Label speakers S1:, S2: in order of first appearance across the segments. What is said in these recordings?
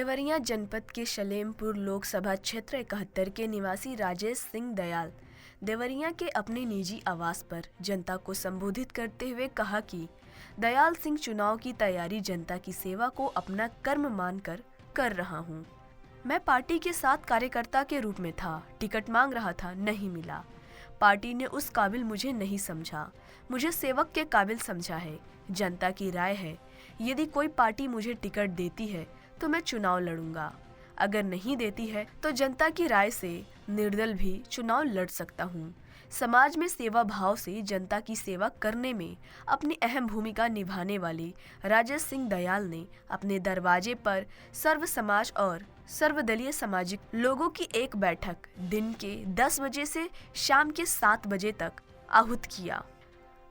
S1: देवरिया जनपद के सलेमपुर लोकसभा क्षेत्र 71 के निवासी राजेश सिंह दयाल देवरिया के अपने निजी आवास पर जनता को संबोधित करते हुए कहा कि दयाल सिंह चुनाव की तैयारी जनता की सेवा को अपना कर्म मानकर कर रहा हूं। मैं पार्टी के साथ कार्यकर्ता के रूप में था, टिकट मांग रहा था, नहीं मिला। पार्टी ने उस काबिल मुझे नहीं समझा, मुझे सेवक के काबिल समझा है। जनता की राय है, यदि कोई पार्टी मुझे टिकट देती है तो मैं चुनाव लड़ूंगा, अगर नहीं देती है तो जनता की राय से निर्दल भी चुनाव लड़ सकता हूँ। समाज में सेवा भाव से जनता की सेवा करने में अपनी अहम भूमिका निभाने वाले राजेश सिंह दयाल ने अपने दरवाजे पर सर्व समाज और सर्वदलीय सामाजिक लोगों की एक बैठक दिन के 10 बजे से शाम के 7 बजे तक आहूत किया।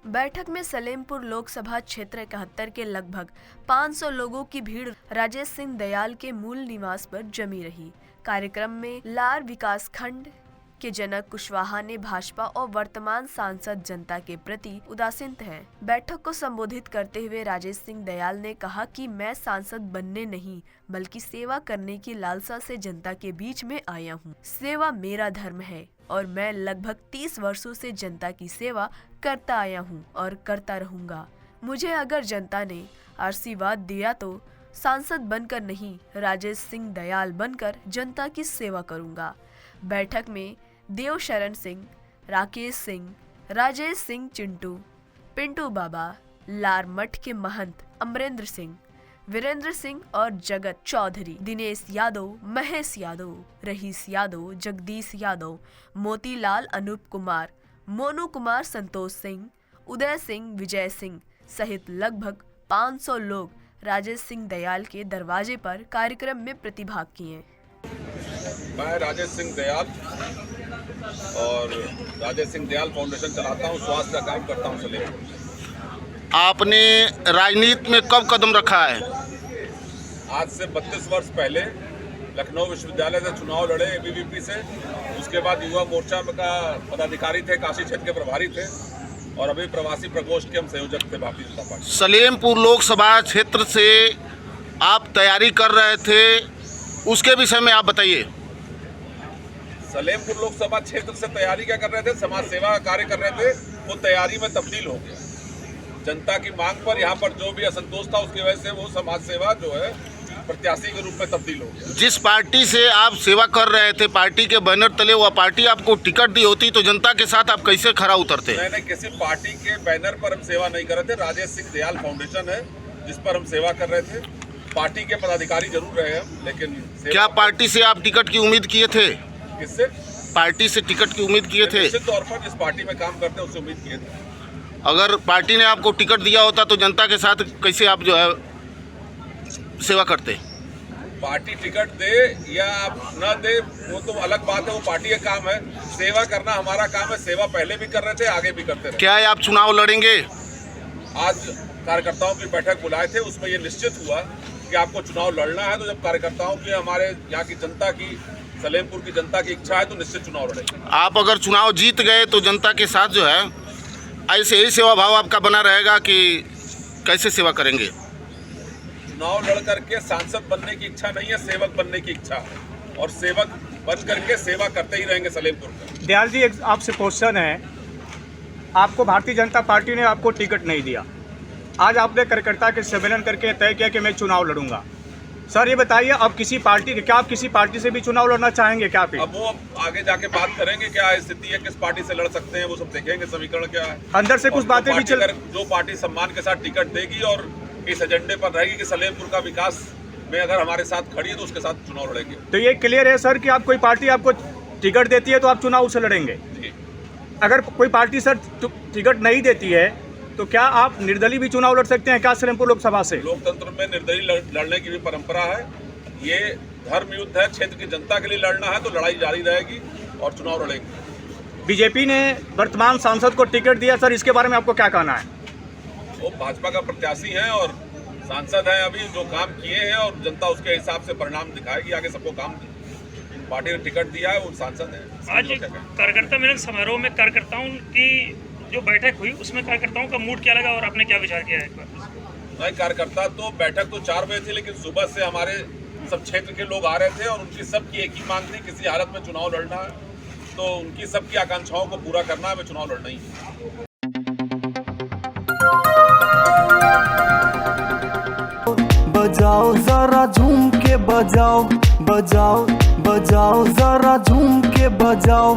S1: बैठक में सलेमपुर लोकसभा क्षेत्र 71 के लगभग 500 लोगों की भीड़ राजेश सिंह दयाल के मूल निवास पर जमी रही। कार्यक्रम में लार विकास खंड के जनक कुशवाहा ने भाजपा और वर्तमान सांसद जनता के प्रति उदासीन हैं। बैठक को संबोधित करते हुए राजेश सिंह दयाल ने कहा कि मैं सांसद बनने नहीं बल्कि सेवा करने की लालसा से जनता के बीच में आया हूँ। सेवा मेरा धर्म है और मैं लगभग 30 वर्षों से जनता की सेवा करता आया हूँ और करता रहूँगा। मुझे अगर जनता ने आशीर्वाद दिया तो सांसद बनकर नहीं, राजेश सिंह दयाल बनकर जनता की सेवा करूँगा। बैठक में देव शरण सिंह, राकेश सिंह, राजेश सिंह चिंटू, पिंटू बाबा, लार मठ के महंत अमरेंद्र सिंह, वीरेंद्र सिंह और जगत चौधरी, दिनेश यादव, महेश यादव, रहीस यादव, जगदीश यादव, मोतीलाल, अनूप कुमार, मोनू कुमार, संतोष सिंह, उदय सिंह, विजय सिंह सहित लगभग 500 लोग राजेश सिंह दयाल के दरवाजे पर कार्यक्रम में प्रतिभाग किए।
S2: मैं राजेश सिंह दयाल और राजेश सिंह दयाल फाउंडेशन चलाता हूँ, स्वास्थ्य का काम करता हूँ सलेमपुर।
S3: आपने राजनीति में कब कदम रखा है?
S2: आज से 32 वर्ष पहले लखनऊ विश्वविद्यालय से चुनाव लड़े एबीवीपी से। उसके बाद युवा मोर्चा का पदाधिकारी थे, काशी क्षेत्र के प्रभारी थे और अभी प्रवासी प्रकोष्ठ के हम संयोजक थे भारतीय जनता पार्टी।
S3: सलेमपुर लोकसभा क्षेत्र से आप तैयारी कर रहे थे, उसके विषय में आप बताइए।
S2: सलेमपुर लोकसभा क्षेत्र से तैयारी क्या कर रहे थे? समाज सेवा का कार्य कर रहे थे। वो तैयारी में तब्दील हो गया। जनता की मांग पर यहाँ पर जो भी असंतोष था उसकी वजह से वो समाज सेवा जो है प्रत्याशी के रूप में तब्दील हो गया।
S3: जिस पार्टी से आप सेवा कर रहे थे, पार्टी के बैनर तले वह पार्टी आपको टिकट दी होती तो जनता के साथ आप कैसे खरा उतरते?
S2: मैंने किसी पार्टी के बैनर पर हम सेवा नहीं कर रहे थे। राजेश सिंह दयाल फाउंडेशन है जिस पर हम सेवा कर रहे थे। पार्टी के पदाधिकारी जरूर रहे हम, लेकिन
S3: क्या पार्टी से आप टिकट की उम्मीद किए थे?
S2: किससे?
S3: पार्टी से टिकट की उम्मीद किए थे?
S2: निश्चित तौर पर जिस पार्टी में काम करते हैं उससे उम्मीद किए थे।
S3: अगर पार्टी ने आपको टिकट दिया होता तो जनता के साथ कैसे आप जो है सेवा करते?
S2: पार्टी टिकट दे या न दे वो तो अलग बात है, वो पार्टी का काम है। सेवा करना हमारा काम है। सेवा पहले भी कर रहे थे, आगे भी करते रहे।
S3: क्या आप चुनाव लड़ेंगे?
S2: आज कार्यकर्ताओं की बैठक बुलाए थे, उसमें ये निश्चित हुआ कि आपको चुनाव लड़ना है। तो जब कार्यकर्ताओं की, हमारे यहाँ की जनता की, सलेमपुर की जनता की इच्छा है तो निश्चित चुनाव लड़ेंगे।
S3: आप अगर चुनाव जीत गए तो जनता के साथ जो है ऐसे ही सेवा भाव आपका बना रहेगा कि कैसे सेवा करेंगे?
S2: चुनाव लड़ करके सांसद बनने की इच्छा नहीं है, सेवक बनने की इच्छा है और सेवक बन करके सेवा करते ही रहेंगे सलेमपुर में।
S4: दयाल जी, एक आपसे क्वेश्चन है। आपको भारतीय जनता पार्टी ने आपको टिकट नहीं दिया, आज आपने कार्यकर्ता के सम्मेलन करके तय किया कि मैं चुनाव लड़ूंगा। सर ये बताइए, अब किसी पार्टी क्या आप किसी पार्टी से भी चुनाव लड़ना चाहेंगे क्या?
S2: अब वो आगे जाके बात करेंगे क्या स्थिति है, किस पार्टी से लड़ सकते हैं, वो सब देखेंगे, समीकरण क्या है।
S4: अंदर से कुछ बातें भी चल,
S2: जो पार्टी सम्मान के साथ टिकट देगी और इस एजेंडे पर रहेगी कि सलेमपुर का विकास में अगर हमारे साथ खड़ी है तो उसके साथ चुनाव लड़ेंगे।
S4: तो ये क्लियर है सर कि आप कोई पार्टी आपको टिकट देती है तो आप चुनाव से लड़ेंगे। अगर कोई पार्टी सर टिकट नहीं देती है तो क्या आप निर्दलीय भी चुनाव लड़ सकते हैं क्या सलेमपुर लोकसभा से?
S2: लोकतंत्र में निर्दलीय लड़ने की भी परंपरा है। ये धर्म युद्ध है, क्षेत्र की जनता के लिए लड़ना है तो लड़ाई जारी रहेगी और चुनाव लड़ेंगे।
S4: बीजेपी ने वर्तमान सांसद को टिकट दिया, सर इसके बारे में आपको क्या कहना है?
S2: वो भाजपा का प्रत्याशी है और सांसद है, अभी जो काम किए हैं और जनता उसके हिसाब से परिणाम दिखाएगी। आगे सबको काम पार्टी ने टिकट दिया है, वो सांसद है।
S5: आज कार्यकर्ता मिलन समारोह में कार्यकर्ताओं की जो बैठक हुई उसमें कार्यकर्ताओं का मूड क्या लगा और आपने क्या विचार किया है?
S2: नहीं, कार्यकर्ता तो बैठक तो 4 बजे थी, लेकिन सुबह से हमारे सब क्षेत्र के लोग आ रहे थे और उनकी सबकी एक ही मांग थी, किसी हालत में चुनाव लड़ना है तो उनकी सबकी आकांक्षाओं को पूरा करना है, हमें चुनाव लड़ना ही है।
S6: बजाओ जरा झूम के बजाओ, बजाओ बजाओ जरा झूम के बजाओ।